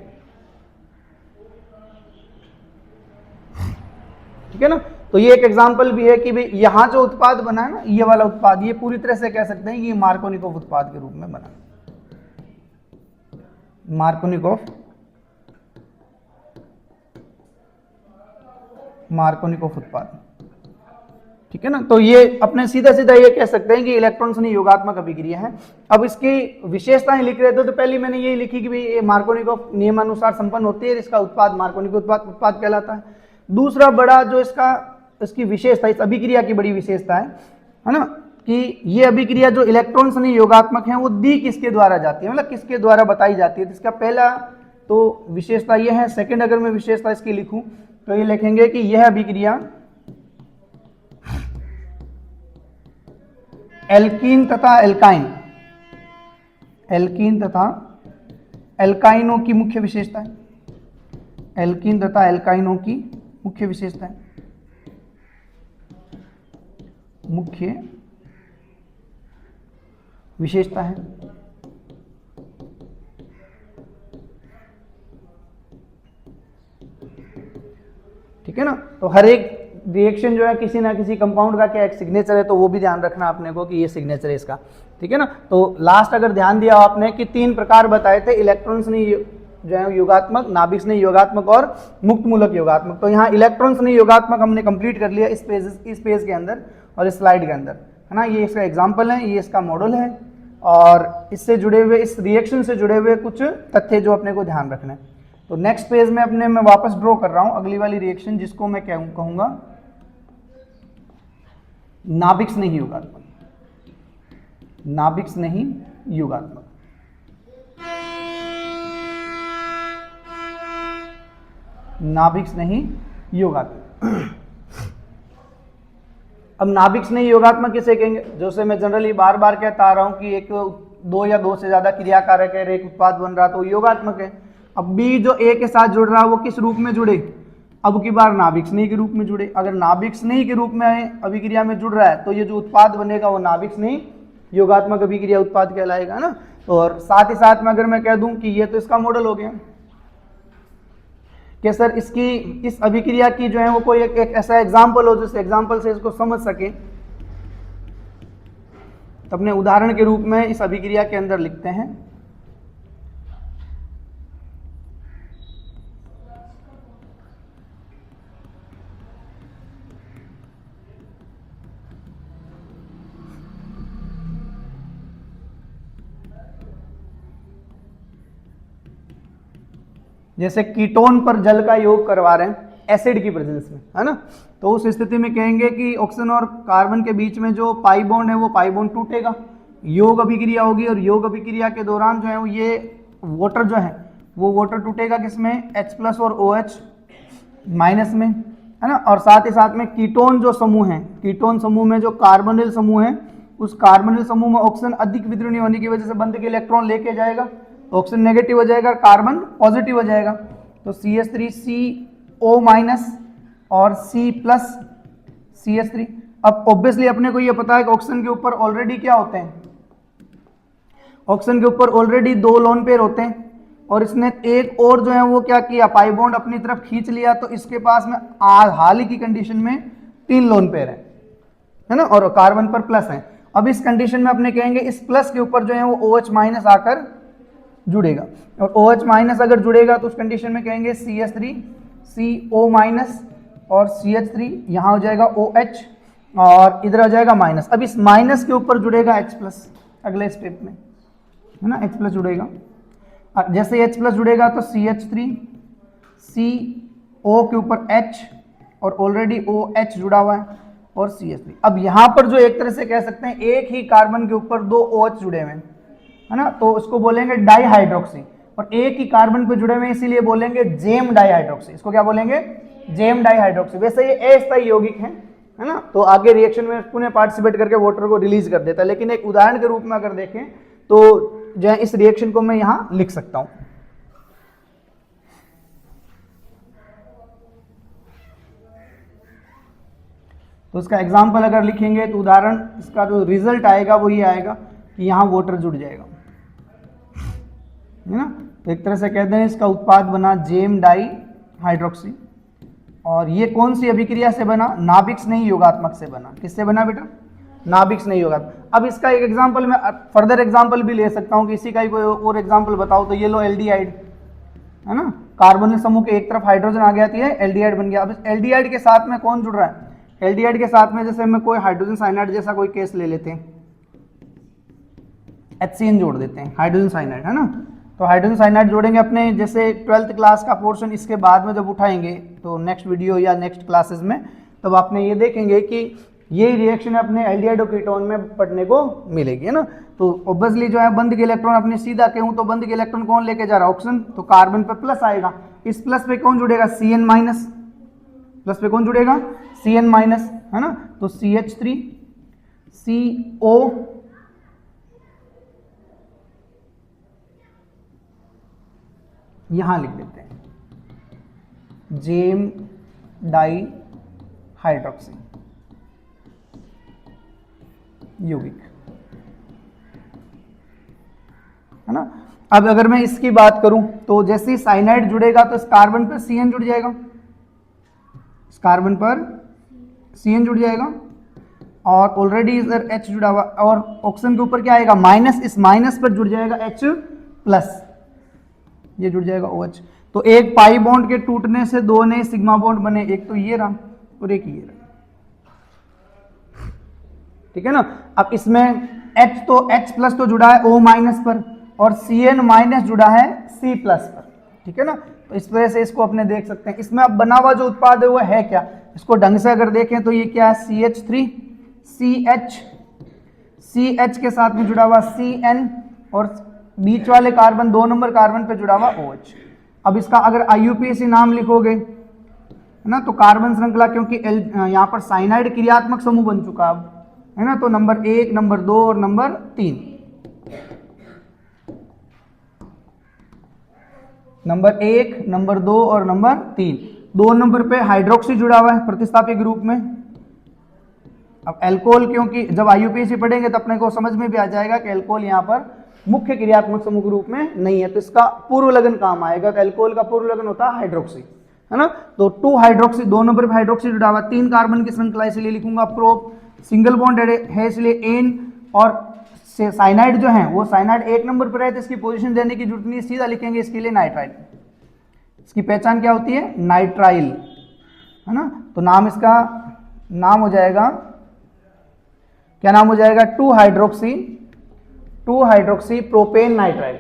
ठीक है ना। तो ये एक एग्जांपल भी है कि भाई यहाँ जो उत्पाद बना है ना, ये वाला उत्पाद, ये पूरी तरह से कह सकते हैं कि ये मार्कोनिकोव उत्पाद के रूप में बना, मार्कोनिकोव उत्पाद, ठीक है ना। तो ये अपने सीधा सीधा ये कह सकते हैं कि इलेक्ट्रॉन से योगात्मक अभिक्रिया है। अब इसकी विशेषताएं लिख रहे थे तो पहले मैंने यही लिखी कि भाई ये मार्कोनिकोव नियमानुसार संपन्न होती है, इसका उत्पाद मार्कोनिकोव उत्पाद कहलाता है। दूसरा बड़ा जो इसकी विशेषता, इस अभिक्रिया की बड़ी विशेषता है ना, कि ये अभिक्रिया जो इलेक्ट्रॉन से योगात्मक है वो दी किसके द्वारा जाती है, मतलब किसके द्वारा बताई जाती है। तो इसका पहला तो विशेषता ये है। सेकंड अगर मैं विशेषता इसकी लिखूं तो ये लिखेंगे कि यह अभिक्रिया एल्कीन तथा एल्काइनों की मुख्य विशेषता है, एल्कीन तथा एल्काइनों की मुख्य विशेषता है, मुख्य विशेषता है। ठीक है ना। तो हर एक रिएक्शन जो है किसी ना किसी कंपाउंड का क्या एक सिग्नेचर है, तो वो भी ध्यान रखना आपने को कि ये सिग्नेचर है इसका, ठीक है ना। तो लास्ट अगर ध्यान दिया आपने कि 3 प्रकार बताए थे, इलेक्ट्रॉन्स ने जो है योगात्मक, नाभिक ने योगात्मक और मुक्त मूलक योगात्मक। तो यहाँ इलेक्ट्रॉन्स ने योगात्मक हमने कंप्लीट कर लिया इस पेज के अंदर और इस स्लाइड के अंदर, है ना। ये इसका एग्जाम्पल है, ये इसका मॉडल है और इससे जुड़े हुए, इस रिएक्शन से जुड़े हुए कुछ तथ्य जो अपने को ध्यान रखना है। तो नेक्स्ट पेज में मैं वापस ड्रॉ कर रहा हूं अगली वाली रिएक्शन, जिसको मैं कहूंगा नाभिक नहीं योगात्मक, नाभिक नहीं योगात्मक। नाभिक नहीं योगात्मक। अब नाभिक नहीं योगात्मक किसे कहेंगे, जैसे मैं जनरली बार बार कहता आ रहा हूं कि एक 2 या 2 से ज्यादा क्रिया कारक है, एक उत्पाद बन रहा तो योगात्मक है। अब बी जो ए के साथ जुड़ रहा है वो किस रूप में जुड़े, अब की बार नाभिक स्नेही के रूप में जुड़े। अगर नाभिक स्नेही के रूप में अभिक्रिया में जुड़ रहा है तो ये जो उत्पाद बनेगा वो नाभिक स्नेही योगात्मक अभिक्रिया उत्पाद कहलाएगा ना। और साथ ही साथ में अगर मैं कह दूं कि ये तो इसका मॉडल हो गया कि सर इसकी इस अभिक्रिया की जो है वो कोई एक ऐसा एग्जाम्पल हो जिस एग्जाम्पल से इसको समझ सके, तो अपने उदाहरण के रूप में इस अभिक्रिया के अंदर लिखते हैं जैसे कीटोन पर जल का योग करवा रहे हैं एसिड की प्रेजेंस में, है ना। तो उस स्थिति में कहेंगे कि ऑक्सीजन और कार्बन के बीच में जो पाई बॉन्ड है वो पाई बॉन्ड टूटेगा, योग अभिक्रिया होगी और योग अभिक्रिया के दौरान जो है वो ये वाटर जो है वो वाटर टूटेगा किसमें, H+ और OH- में, है ना। और साथ ही साथ में कीटोन जो समूह है, कीटोन समूह में जो कार्बोनिल समूह है, उस कार्बोनिल समूह में ऑक्सीजन अधिक विद्युत होने की वजह से बंध के इलेक्ट्रॉन लेके जाएगा, ऑक्सीजन नेगेटिव हो जाएगा, कार्बन पॉजिटिव हो जाएगा। तो CH3CO- और C+ CH3। अब ऑब्वियसली अपने को ये पता है कि ऑक्सीजन के ऊपर ऑलरेडी क्या होते हैं, ऑक्सीजन के ऊपर ऑलरेडी 2 लोन पेयर होते हैं और इसने एक और जो है वो क्या किया, पाई बॉन्ड अपनी तरफ खींच लिया, तो इसके पास में हाल ही की कंडीशन में 3 लोन पेयर है ना, और कार्बन पर प्लस है। अब इस कंडीशन में अपने कहेंगे इस प्लस के ऊपर जो है वो OH- आकर जुड़ेगा, और OH- अगर जुड़ेगा तो उस कंडीशन में कहेंगे CH3CO- और CH3 यहाँ हो जाएगा OH और इधर आ जाएगा माइनस। अब इस माइनस के ऊपर जुड़ेगा H+, अगले स्टेप में, है ना, H+ जुड़ेगा। जैसे H+ जुड़ेगा तो CH3CO के ऊपर H और ऑलरेडी OH जुड़ा हुआ है और CH3। अब यहाँ पर जो एक तरह से कह सकते हैं एक ही कार्बन के ऊपर 2 OH जुड़े हुए हैं, है ना, तो उसको बोलेंगे डाईहाइड्रोक्सी, और एक ही कार्बन पे जुड़े हुए इसीलिए बोलेंगे जेम डाईहाइड्रोक्सी। इसको क्या बोलेंगे, जेम डाईहाइड्रोक्सी। वैसे ये अस्थायी यौगिक है ना, तो आगे रिएक्शन में पुनः पार्टिसिपेट करके वाटर को रिलीज कर देता है, लेकिन एक उदाहरण के रूप में अगर देखें तो जो है इस रिएक्शन को मैं यहां लिख सकता हूं। तो इसका एग्जाम्पल अगर लिखेंगे तो उदाहरण इसका जो रिजल्ट आएगा वो ये आएगा कि यहां वाटर जुड़ जाएगा, है ना। तो एक तरह से कहते हैं इसका उत्पाद बना जेम डाई हाइड्रोक्सी और ये कौन सी अभिक्रिया से बना? नाभिक स्नेही योगात्मक से बना। किससे बना बेटा? नाभिक स्नेही योगात्मक। अब इसका एक एग्जांपल मैं फर्दर एग्जांपल भी ले सकता हूँ कि इसी का ही कोई और एग्जांपल बताओ तो ये लो एल्डिहाइड है ना, कार्बोनिल समूह के एक तरफ हाइड्रोजन आ गया तो ये एल्डिहाइड बन गया। अब इस एल्डिहाइड के साथ में कौन जुड़ रहा है? एल्डिहाइड के साथ में जैसे मैं कोई हाइड्रोजन साइनाइड जैसा कोई केस ले लेते हैं, HCN जोड़ देते हैं, हाइड्रोजन साइनाइड है ना। तो हाइड्रोजन साइनाइड जोड़ेंगे अपने जैसे 12th क्लास का पोर्शन इसके बाद में जब उठाएंगे तो नेक्स्ट वीडियो या नेक्स्ट क्लासेस में, तब आपने ये देखेंगे कि ये रिएक्शन अपने एल्डिहाइड और कीटोन में पढ़ने को मिलेगी है ना। तो ऑब्वियसली जो है बंद के इलेक्ट्रॉन अपने सीधा कहूँ तो बंद के इलेक्ट्रॉन कौन लेके जा रहा है? ऑक्सीजन। तो कार्बन पे प्लस आएगा, इस प्लस पे कौन जुड़ेगा? Cn minus. प्लस पे कौन जुड़ेगा? Cn माइनस है ना। तो CH3 CO यहां लिख देते हैं, जेम डाई हाइड्रोक्सी यौगिक है ना। अब अगर मैं इसकी बात करूं तो जैसे ही साइनाइड जुड़ेगा तो इस कार्बन पर Cn जुड़ जाएगा, इस कार्बन पर Cn जुड़ जाएगा और ऑलरेडी इधर H जुड़ा हुआ, और ऑक्सीजन के ऊपर क्या आएगा? माइनस। इस माइनस पर जुड़ जाएगा H प्लस, ये जुड़ जाएगा OH। तो एक पाई बॉन्ड के टूटने से दो नए सिग्मा बॉन्ड बने, एक तो ये रहा और एक ये रहा, ठीक है ना। अब इसमें H तो H प्लस तो जुड़ा है O माइनस पर और Cn माइनस जुड़ा है C प्लस पर, ठीक है ना। तो इस वजह से इसको अपने देख सकते हैं। इसमें अब बना हुआ जो उत्पाद है वो है क्या? इसको ढंग से अगर देखें तो ये क्या है? CH3 CH के साथ में जुड़ा हुआ Cn और बीच वाले कार्बन 2 नंबर कार्बन पे जुड़ा हुआ OH। अब इसका अगर IUPAC नाम लिखोगे है ना, तो कार्बन श्रृंखला, क्योंकि यहाँ पर साइनाइड क्रियात्मक समूह बन चुका है ना, तो नंबर 1, नंबर 2 और नंबर 3, नंबर 1, नंबर 2 और नंबर 3, 2 नंबर पे हाइड्रोक्सी जुड़ा हुआ है प्रतिस्थापी ग्रुप में। अब एल्कोहल, क्योंकि जब IUPAC पढ़ेंगे तो अपने को समझ में भी आ जाएगा कि एल्कोहल यहाँ पर मुख्य क्रियात्मक समूह के रूप में नहीं है, तो इसका पूर्व लगन काम आएगा। तो एल्कोहल का पूर्व लगन होता है हाइड्रोक्सी है ना। तो 2 हाइड्रोक्सी, 2 नंबर पर हाइड्रोक्सी जुड़ा हुआ, 3 कार्बन की श्रृंखला, इसलिए लिखूंगा प्रोप, सिंगल बॉन्ड है इसलिए एन, और साइनाइड जो है वो साइनाइड 1 नंबर पर है तो इसकी पोजीशन देने की जरूरत नहीं, सीधा लिखेंगे इसके लिए नाइट्राइल। इसकी पहचान क्या होती है? नाइट्राइल है ना। तो नाम इसका नाम हो जाएगा, क्या नाम हो जाएगा? 2 हाइड्रोक्सी प्रोपेन नाइट्राइल,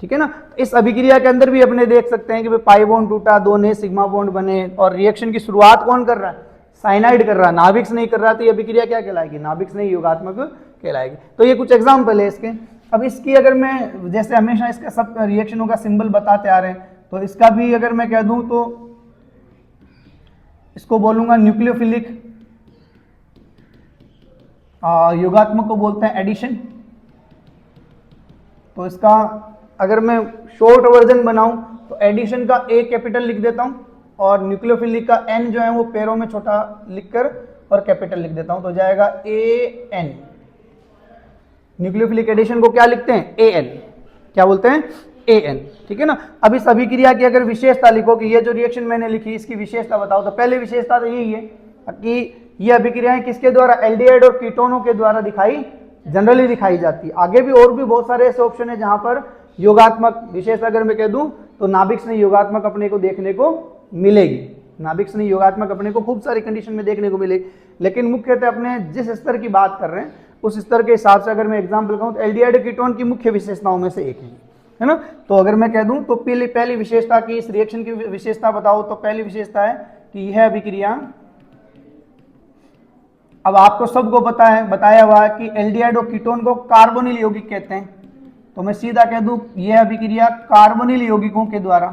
ठीक है ना। इस अभिक्रिया के अंदर भी अपने देख सकते हैं कि पाई बॉन्ड टूटा, 2 नए सिग्मा बॉन्ड बने, और रिएक्शन की शुरुआत कौन कर रहा है? साइनाइड कर रहा है, नाभिक से नहीं कर रहा। तो ये अभिक्रिया क्या कहलाएगी? नाभिक से नहीं योगात्मक कहलाएगी। तो ये कुछ एग्जाम्पल है इसके। अब इसकी अगर मैं, जैसे हमेशा इसका सब रिएक्शनों का सिंबल बताते आ रहे हैं, तो इसका भी अगर मैं कह दूं तो इसको बोलूंगा न्यूक्लियोफिलिक, योगात्मक को बोलते हैं एडिशन। तो इसका अगर मैं शॉर्ट वर्जन बनाऊं तो एडिशन का A कैपिटल लिख देता हूं और न्यूक्लियोफिलिक का N जो है वो पैरों में छोटा लिखकर और कैपिटल लिख देता हूं, तो जाएगा AN। न्यूक्लियोफिलिक एडिशन को क्या लिखते हैं? AN। क्या बोलते हैं? AN, ठीक है ना। अब इस अभिक्रिया की अगर विशेषता लिखो कि ये जो रिएक्शन मैंने लिखी इसकी विशेषता बताओ, तो पहली विशेषता तो यही है कि ये अभिक्रियाएं किसके द्वारा? एल्डिहाइड और कीटोनों के द्वारा जनरली दिखाई जाती है। आगे भी और भी बहुत सारे ऐसे ऑप्शन है जहां पर योगात्मक विशेषता अगर मैं कह दूं तो नाभिक स्नेही योगात्मक अपने को देखने को मिलेगी। नाभिक स्नेही योगात्मक अपने को खूब सारी कंडीशन में देखने को मिलेगी, लेकिन मुख्यतः अपने जिस स्तर की बात कर रहे हैं उस स्तर के हिसाब से अगर मैं एग्जाम्पल कहूँ तो एल्डिहाइड कीटोन की मुख्य विशेषताओं में से एक है ना। तो अगर मैं कह दूं तो पहली विशेषता की, इस रिएक्शन की विशेषता बताओ, तो पहली विशेषता है कि यह अभिक्रिया, अब आपको सबको बताया हुआ है कि एल्डिहाइड और कीटोन को कार्बोनिल यौगिक कहते हैं, तो मैं सीधा कह दूं यह अभिक्रिया कार्बोनिल यौगिकों के द्वारा।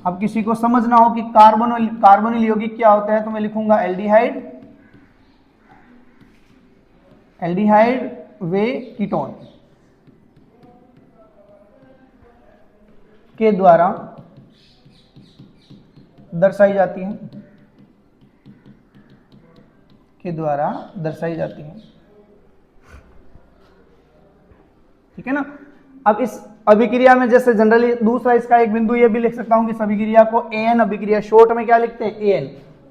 अब किसी को समझना हो कि कार्बोनिल यौगिक क्या होता है तो मैं लिखूंगा एल्डिहाइड वे कीटोन के द्वारा दर्शाई जाती है, ठीक है ना। अब इस अभिक्रिया में जैसे जनरली दूसरा इसका एक बिंदु ये भी लिख सकता हूं कि इस अभिक्रिया को एन अभिक्रिया शॉर्ट में क्या लिखते हैं, एन,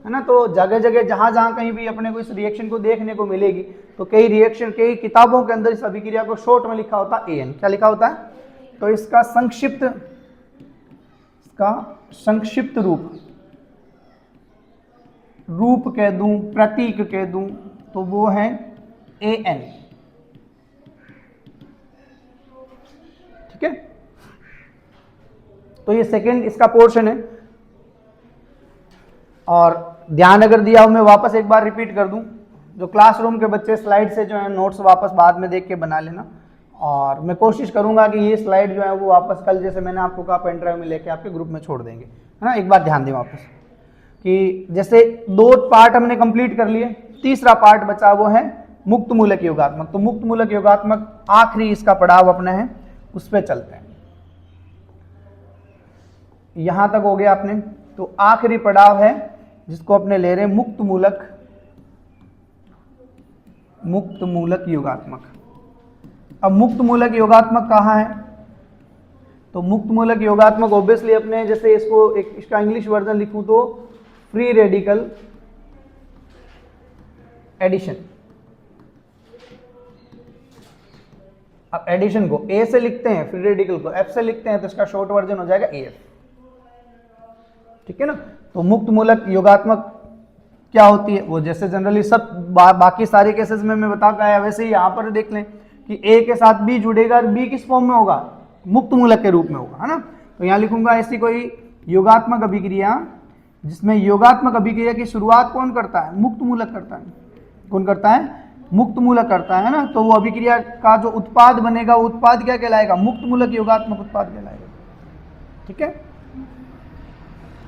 है ना। तो जगह जगह जहां जहां कहीं भी अपने को इस रिएक्शन को देखने को मिलेगी तो कई रिएक्शन कई किताबों के अंदर इस अभिक्रिया को शॉर्ट में लिखा होता है एन। क्या लिखा होता है? तो इसका संक्षिप्त रूप कह दूं, प्रतीक कह दूं तो वो है एन। ठीक है, तो ये सेकंड इसका पोर्शन है। और ध्यान अगर दिया हो, मैं वापस एक बार रिपीट कर दूं, जो क्लासरूम के बच्चे स्लाइड से जो है नोट्स वापस बाद में देख के बना लेना। और मैं कोशिश करूंगा कि ये स्लाइड जो है वो वापस कल जैसे मैंने आपको कहा पेन ड्राइव में लेके आपके ग्रुप में छोड़ देंगे, है ना। एक बार ध्यान दें वापस कि जैसे 2 पार्ट हमने कंप्लीट कर लिए, तीसरा पार्ट बचा वो है मुक्त मूलक योगात्मक। तो मुक्त मूलक योगात्मक आखिरी इसका पड़ाव अपना है, उस पर चलते हैं। यहां तक हो गया अपने, तो आखिरी पड़ाव है जिसको अपने ले रहे हैं मुक्त मूलक योगात्मक। अब मुक्त मूलक योगात्मक कहाँ है? तो मुक्त मूलक योगात्मक ऑब्वियसली अपने जैसे इसको एक इसका इंग्लिश वर्जन लिखूं तो फ्री रेडिकल एडिशन। अब एडिशन को ए से लिखते हैं, फ्री रेडिकल को एफ से लिखते हैं, तो इसका शॉर्ट वर्जन हो जाएगा एफ। ठीक है ना। तो मुक्त मूलक योगात्मक क्या होती है, वो जैसे जनरली सब बाकी सारे केसेस में मैं बता पाया वैसे ही यहां पर देख लें कि ए के साथ बी जुड़ेगा और बी किस फॉर्म में होगा, मुक्त मूलक के रूप में होगा, है ना। तो यहां लिखूंगा ऐसी कोई योगात्मक अभिक्रिया जिसमें योगात्मक अभिक्रिया की शुरुआत कौन करता है, मुक्त मूलक करता है। कौन करता है? मुक्त मूलक करता है ना। तो वो अभिक्रिया का जो उत्पाद बनेगा वो उत्पाद क्या कहलाएगा, मुक्त मूलक योगात्मक उत्पाद कहलाएगा। ठीक है।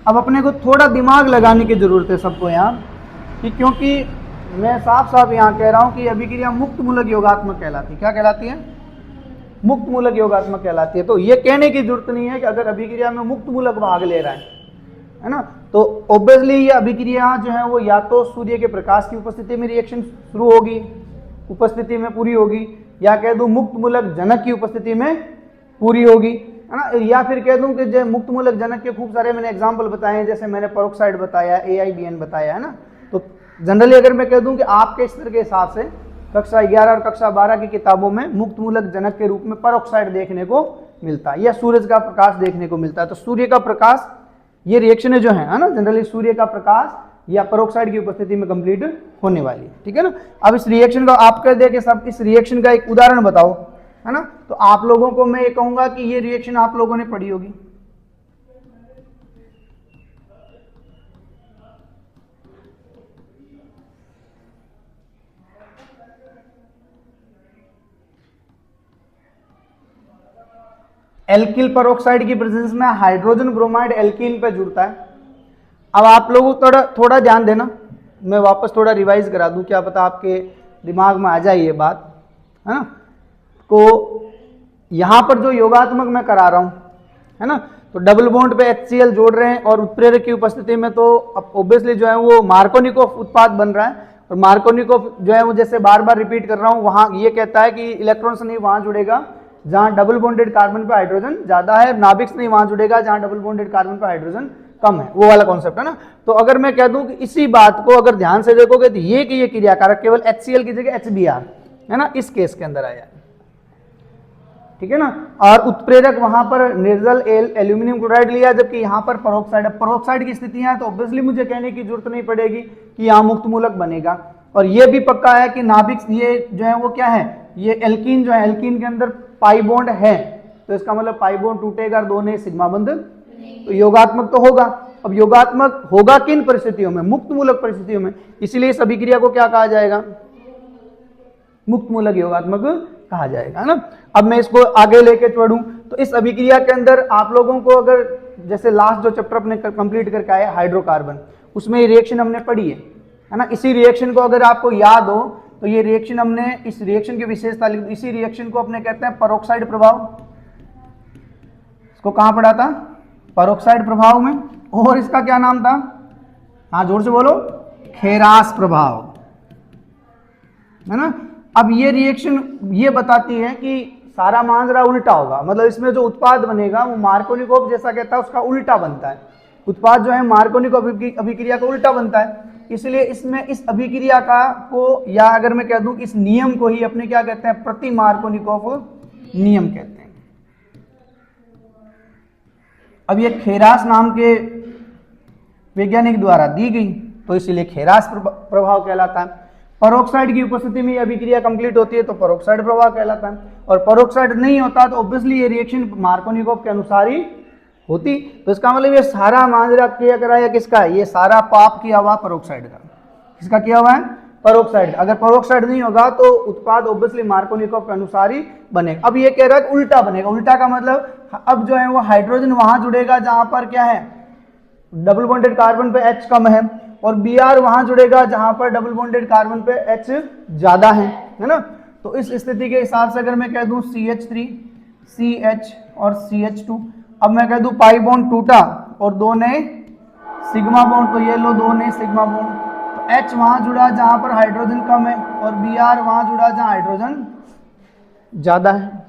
अब अपने को थोड़ा दिमाग लगाने की जरूरत है सबको यहाँ, कि क्योंकि मैं साफ साफ यहाँ कह रहा हूँ कि अभिक्रिया मुक्त मूलक योगात्मक कहलाती है। क्या कहलाती है? मुक्त मूलक योगात्मक कहलाती है। तो ये कहने की जरूरत नहीं है कि अगर अभिक्रिया में मुक्त मूलक भाग ले रहा है ना, तो ऑब्वियसली ये अभिक्रिया जो है वो या तो सूर्य के प्रकाश की उपस्थिति में रिएक्शन शुरू होगी, उपस्थिति में पूरी होगी, या कह दूं मुक्त मूलक जनक की उपस्थिति में पूरी होगी, है ना। या फिर कह दूं कि जो मुक्त मूलक जनक के खूब सारे मैंने एग्जाम्पल बताए हैं, जैसे मैंने पेरोक्साइड बताया, AIBN बताया, है ना। तो जनरली अगर मैं कह दूं कि आपके स्तर के हिसाब से कक्षा 11 और कक्षा 12 की किताबों में मुक्त मूलक जनक के रूप में पेरोक्साइड देखने को मिलता है, या सूरज का प्रकाश देखने को मिलता है। तो सूर्य का प्रकाश, ये रिएक्शनें जो है ना, जनरली सूर्य का प्रकाश या पेरोक्साइड की उपस्थिति में कंप्लीट होने वाली है। ठीक है ना। अब इस रिएक्शन का आप कह दे कि सब इस रिएक्शन का एक उदाहरण बताओ, है ना, तो आप लोगों को मैं ये कहूंगा कि ये रिएक्शन आप लोगों ने पढ़ी होगी। एल्किल पेरोक्साइड की प्रेजेंस में हाइड्रोजन ब्रोमाइड एल्कीन पे जुड़ता है। अब आप लोगों को थोड़ा ध्यान देना, मैं वापस थोड़ा रिवाइज करा दूं, क्या पता आपके दिमाग में आ जाए ये बात, है ना। तो यहां पर जो योगात्मक मैं करा रहा हूं, है ना, तो डबल बॉन्ड पे HCl जोड़ रहे हैं और उत्प्रेरक की उपस्थिति में तो ऑब्वियसली जो है वो मार्कोनिकोव उत्पाद बन रहा है। और मार्कोनिकोव जो है वो जैसे बार बार रिपीट कर रहा हूं, वहां ये कहता है कि इलेक्ट्रॉन्स नहीं वहां जुड़ेगा जहां डबल बॉन्डेड कार्बन पे हाइड्रोजन ज्यादा है, नाभिक्स नहीं वहां जुड़ेगा जहां डबल बॉन्डेड कार्बन पे हाइड्रोजन कम है, वो वाला कॉन्सेप्ट है ना। तो अगर मैं कह दूं कि इसी बात को अगर ध्यान से देखोगे तो ये कि ये क्रियाकारक केवल HCl की जगह HBr है ना, इस केस के अंदर आया। ठीक है ना। और उत्प्रेरक वहां पर निर्जल एल्यूमिनियम क्लोराइड लिया, जबकि यहां पर पेरोक्साइड की स्थितियां, तो ऑब्वियसली मुझे कहने की जरूरत नहीं पड़ेगी कि यहां मुक्त मूलक बनेगा। और ये भी पक्का है कि नाभिक ये जो है वो क्या है, ये एल्कीन जो है, एल्कीन के अंदर पाई बॉन्ड है, तो इसका मतलब पाई बॉन्ड टूटेगा, दो ने सिग्मा बंध, तो योगात्मक तो होगा। अब योगात्मक होगा किन परिस्थितियों में, मुक्त मूलक परिस्थितियों में, इसलिए इस अभिक्रिया को क्या कहा जाएगा, मुक्त मूलक योगात्मक कहा जाएगा ना। अब मैं इसको आगे लेके चढ़ूं तो इस अभिक्रिया के अंदर आप लोगों को अगर जैसे लास्ट जो चैप्टर अपने कंप्लीट करके आए हाइड्रोकार्बन, उसमें ये रिएक्शन हमने पढ़ी है ना। इसी रिएक्शन को अगर आपको याद हो तो ये रिएक्शन हमने, इस रिएक्शन की विशेषता, इसी रिएक्शन को अपने कहते हैं पेरोक्साइड प्रभाव। इसको कहां पढ़ा था, पेरोक्साइड प्रभाव में। और इसका क्या नाम था, हाँ जोर से बोलो, खेरास प्रभाव, है ना। अब ये रिएक्शन ये बताती है कि सारा मांजरा उल्टा होगा, मतलब इसमें जो उत्पाद बनेगा वो मार्कोनिकोव जैसा कहता है उसका उल्टा बनता है। उत्पाद जो है मार्कोनिकोव अभिक्रिया का उल्टा बनता है, इसलिए इसमें इस अभिक्रिया का को, या अगर मैं कह दूं इस नियम को ही अपने क्या कहते हैं, प्रति मार्कोनिकोव नियम कहते हैं। अब ये खेरास नाम के वैज्ञानिक द्वारा दी गई, तो इसीलिए खेरास प्रभाव कहलाता है। परोक्साइड की उपस्थिति में यह अभिक्रिया कंप्लीट होती है तो परोक्साइड प्रभाव कहलाता है, और परोक्साइड नहीं होता तो ऑब्वियसली ये रिएक्शन मार्कोनिकोव के अनुसार ही होती। तो इसका मतलब ये सारा मांजरा किया करा है किसका, ये सारा पाप किया हुआ परोक्साइड का। किसका किया हुआ है, परोक्साइड। अगर परोक्साइड नहीं होगा तो उत्पाद ऑब्वियसली मार्कोनिकोव के अनुसार ही बनेगा। अब ये कह रहा है कि उल्टा बनेगा। उल्टा का मतलब अब जो है वो हाइड्रोजन वहां जुड़ेगा जहां पर क्या है, डबल बॉन्डेड कार्बन पे H कम है, और Br वहां जुड़ेगा जहां पर डबल बॉन्डेड कार्बन पे H ज्यादा है ना। तो इस स्थिति के हिसाब से अगर मैं कह दूं CH3 CH और CH2, अब मैं कह दूं पाई बॉन्ड टूटा और दो नए सिग्मा बॉन्ड, तो ये लो दो नए सिग्मा बॉन्ड, तो H वहां जुड़ा जहां पर हाइड्रोजन कम है और Br वहां जुड़ा जहां हाइड्रोजन ज्यादा है,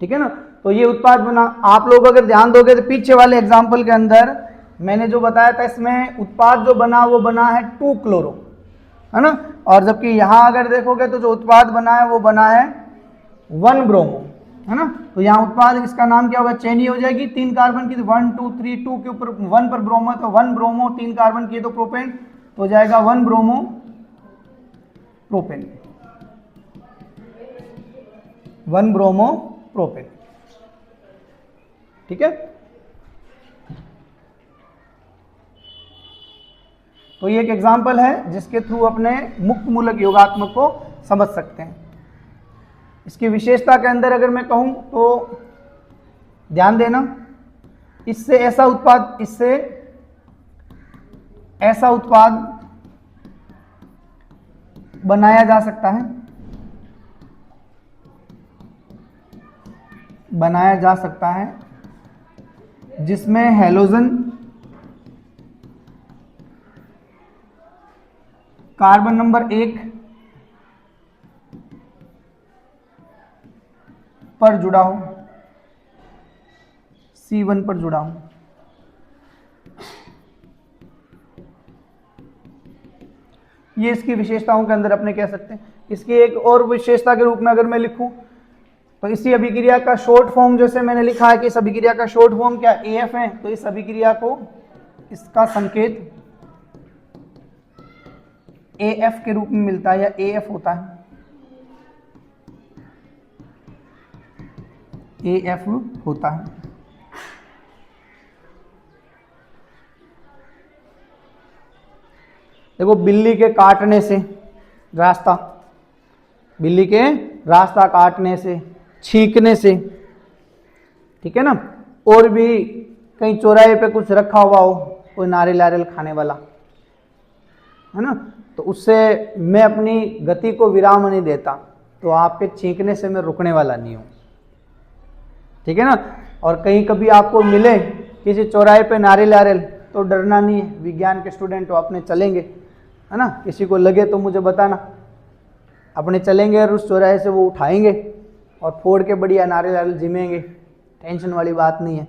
ठीक है ना। तो ये उत्पाद बना। आप लोग अगर ध्यान दोगे तो पीछे वाले एग्जाम्पल के अंदर मैंने जो बताया था इसमें उत्पाद जो बना वो बना है 2 क्लोरो, है ना, और जबकि यहां अगर देखोगे तो जो उत्पाद बना है वो बना है 1 ब्रोमो, है ना। तो यहाँ उत्पाद इसका नाम क्या होगा, चेनी हो जाएगी 3 कार्बन की, 1 2 3 2 के ऊपर 1 पर ब्रोमो, तो 1 ब्रोमो 3 कार्बन की तो प्रोपेन, तो हो जाएगा 1 ब्रोमो प्रोपेन, 1 ब्रोमो प्रोपेन, ठीक है। तो ये एक एग्जाम्पल है जिसके थ्रू अपने मुक्त मूलक योगात्मक को समझ सकते हैं। इसकी विशेषता के अंदर अगर मैं कहूं तो ध्यान देना, इससे ऐसा उत्पाद बनाया जा सकता है जिसमें हैलोजन कार्बन नंबर 1 पर जुड़ा हो, C1 पर जुड़ा हो। ये इसकी विशेषताओं के अंदर अपने कह सकते हैं। इसकी एक और विशेषता के रूप में अगर मैं लिखूं तो इसी अभिक्रिया का शॉर्ट फॉर्म, जैसे मैंने लिखा है कि इस अभिक्रिया का शॉर्ट फॉर्म क्या AF है, तो इस अभिक्रिया को इसका संकेत AF के रूप में मिलता है या AF होता है, AF होता है। देखो बिल्ली के काटने से रास्ता काटने से, छींकने से, ठीक है ना, और भी कहीं चौराहे पे कुछ रखा हुआ हो कोई नारियल खाने वाला, है ना, तो उससे मैं अपनी गति को विराम नहीं देता, तो आपके छींकने से मैं रुकने वाला नहीं हूं, ठीक है ना। और कहीं कभी आपको मिले किसी चौराहे पे नारियल, तो डरना नहीं है, विज्ञान के स्टूडेंट हो अपने चलेंगे, है ना, किसी को लगे तो मुझे बताना, अपने चलेंगे और उस चौराहे से वो उठाएंगे और फोड़ के बढ़िया नारियल जिमेंगे, टेंशन वाली बात नहीं है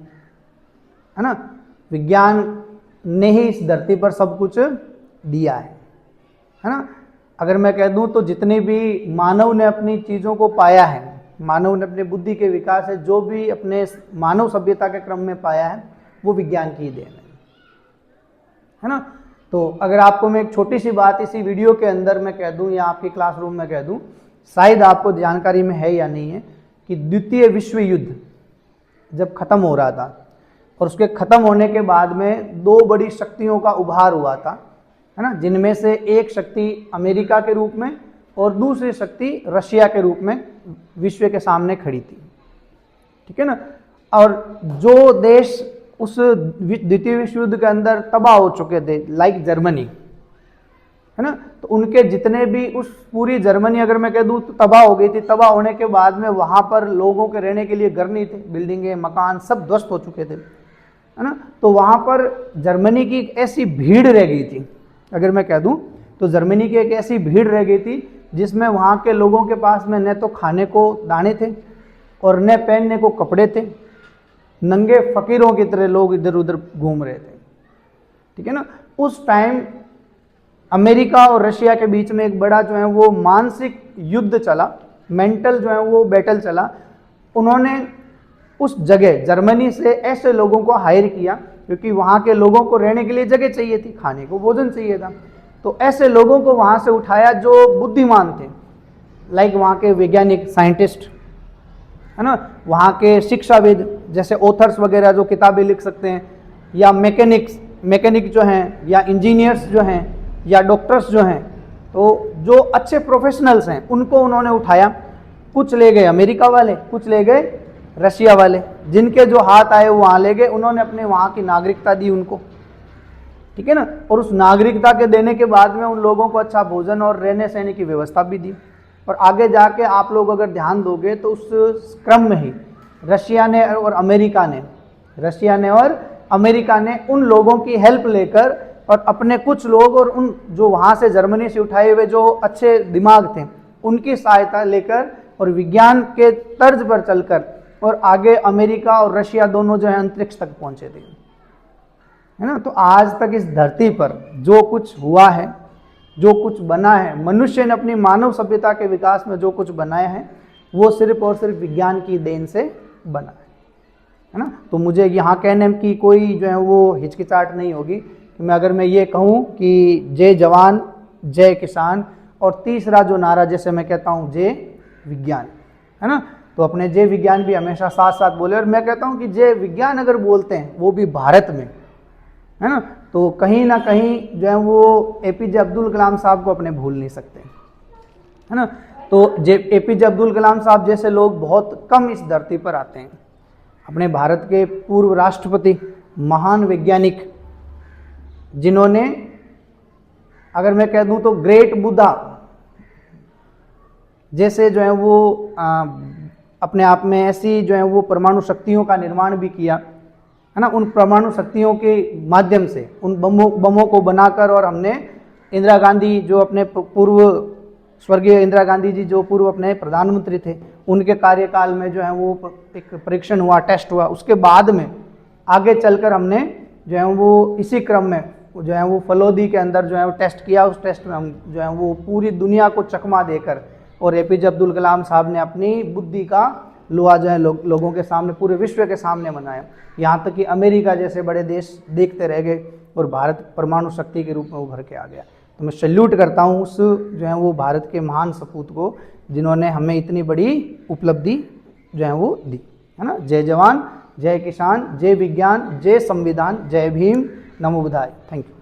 ना। विज्ञान ने ही इस धरती पर सब कुछ दिया है ना। अगर मैं कह दूं तो जितने भी मानव ने अपनी चीज़ों को पाया है, मानव ने अपने बुद्धि के विकास से जो भी अपने मानव सभ्यता के क्रम में पाया है वो विज्ञान की देन है ना। तो अगर आपको मैं एक छोटी सी बात इसी वीडियो के अंदर मैं कह दूं या आपकी क्लासरूम में कह दूं, शायद आपको जानकारी में है या नहीं है कि द्वितीय विश्व युद्ध जब खत्म हो रहा था और उसके खत्म होने के बाद में 2 बड़ी शक्तियों का उभार हुआ था, है ना, जिनमें से एक शक्ति अमेरिका के रूप में और दूसरी शक्ति रशिया के रूप में विश्व के सामने खड़ी थी, ठीक है ना। और जो देश उस द्वितीय विश्व युद्ध के अंदर तबाह हो चुके थे, लाइक जर्मनी, है ना, तो उनके जितने भी उस पूरी जर्मनी अगर मैं कह दूं तो तबाह हो गई थी। तबाह होने के बाद में वहां पर लोगों के रहने के लिए घर नहीं थे, बिल्डिंगें मकान सब ध्वस्त हो चुके थे, है ना। तो वहां पर जर्मनी की एक ऐसी भीड़ रह गई थी, अगर मैं कह दूं तो जर्मनी की एक ऐसी भीड़ रह गई थी जिसमें वहाँ के लोगों के पास में न तो खाने को दाने थे और न पहनने को कपड़े थे, नंगे फकीरों की तरह लोग इधर उधर घूम रहे थे, ठीक है ना। उस टाइम अमेरिका और रशिया के बीच में एक बड़ा जो है वो मानसिक युद्ध चला, मेंटल जो है वो बैटल चला। उन्होंने उस जगह जर्मनी से ऐसे लोगों को हायर किया, क्योंकि वहाँ के लोगों को रहने के लिए जगह चाहिए थी, खाने को भोजन चाहिए था, तो ऐसे लोगों को वहाँ से उठाया जो बुद्धिमान थे, लाइक वहाँ के वैज्ञानिक, साइंटिस्ट, है ना, वहाँ के शिक्षाविद जैसे ऑथर्स वगैरह जो किताबें लिख सकते हैं, या मैकेनिक जो हैं, या इंजीनियर्स जो हैं, या डॉक्टर्स जो हैं, तो जो अच्छे प्रोफेशनल्स हैं उनको उन्होंने उठाया। कुछ ले गए अमेरिका वाले, कुछ ले गए रशिया वाले, जिनके जो हाथ आए वो वहाँ ले गए। उन्होंने अपने वहाँ की नागरिकता दी उनको, ठीक है ना, और उस नागरिकता के देने के बाद में उन लोगों को अच्छा भोजन और रहने सहने की व्यवस्था भी दी। और आगे जाके आप लोग अगर ध्यान दोगे तो उस क्रम में ही रशिया ने और अमेरिका ने उन लोगों की हेल्प लेकर और अपने कुछ लोग और उन जो वहाँ से जर्मनी से उठाए हुए जो अच्छे दिमाग थे उनकी सहायता लेकर और विज्ञान के तर्ज पर चलकर और आगे अमेरिका और रशिया दोनों जो है अंतरिक्ष तक पहुँचे थे, है ना। तो आज तक इस धरती पर जो कुछ हुआ है, जो कुछ बना है, मनुष्य ने अपनी मानव सभ्यता के विकास में जो कुछ बनाया है वो सिर्फ और सिर्फ विज्ञान की देन से बना है ना। तो मुझे यहाँ कहने की कोई जो है वो हिचकिचाहट नहीं होगी कि अगर मैं ये कहूँ कि जय जवान जय किसान, और तीसरा जो नारा जैसे मैं कहता हूँ जय विज्ञान, है ना, तो अपने जय विज्ञान भी हमेशा साथ साथ बोले। और मैं कहता हूँ कि जय विज्ञान अगर बोलते हैं वो भी भारत में, है ना, तो कहीं ना कहीं जो है वो एपीजे अब्दुल कलाम साहब को अपने भूल नहीं सकते, है ना। तो एपीजे अब्दुल कलाम साहब जैसे लोग बहुत कम इस धरती पर आते हैं। अपने भारत के पूर्व राष्ट्रपति, महान वैज्ञानिक, जिन्होंने अगर मैं कह दूं तो ग्रेट बुद्धा जैसे जो है वो अपने आप में ऐसी जो है वो परमाणु शक्तियों का निर्माण भी किया, है ना। उन परमाणु शक्तियों के माध्यम से उन बमों को बनाकर, और हमने इंदिरा गांधी जो अपने पूर्व स्वर्गीय इंदिरा गांधी जी जो पूर्व अपने प्रधानमंत्री थे, उनके कार्यकाल में जो है वो एक परीक्षण हुआ, टेस्ट हुआ। उसके बाद में आगे चलकर हमने जो है वो इसी क्रम में जो है वो फलोदी के अंदर जो है वो टेस्ट किया। उस टेस्ट में हम जो है वो पूरी दुनिया को चकमा देकर, और एपीजे अब्दुल कलाम साहब ने अपनी बुद्धि का लोहा जो है लोगों के सामने, पूरे विश्व के सामने बनाया। यहाँ तक कि अमेरिका जैसे बड़े देश देखते रह गए और भारत परमाणु शक्ति के रूप में उभर के आ गया। तो मैं सैल्यूट करता हूँ उस जो है वो भारत के महान सपूत को, जिन्होंने हमें इतनी बड़ी उपलब्धि जो है वो दी, है ना। जय जवान जय किसान, जय विज्ञान, जय संविधान, जय भीम, नमो बुद्धाय। Thank you.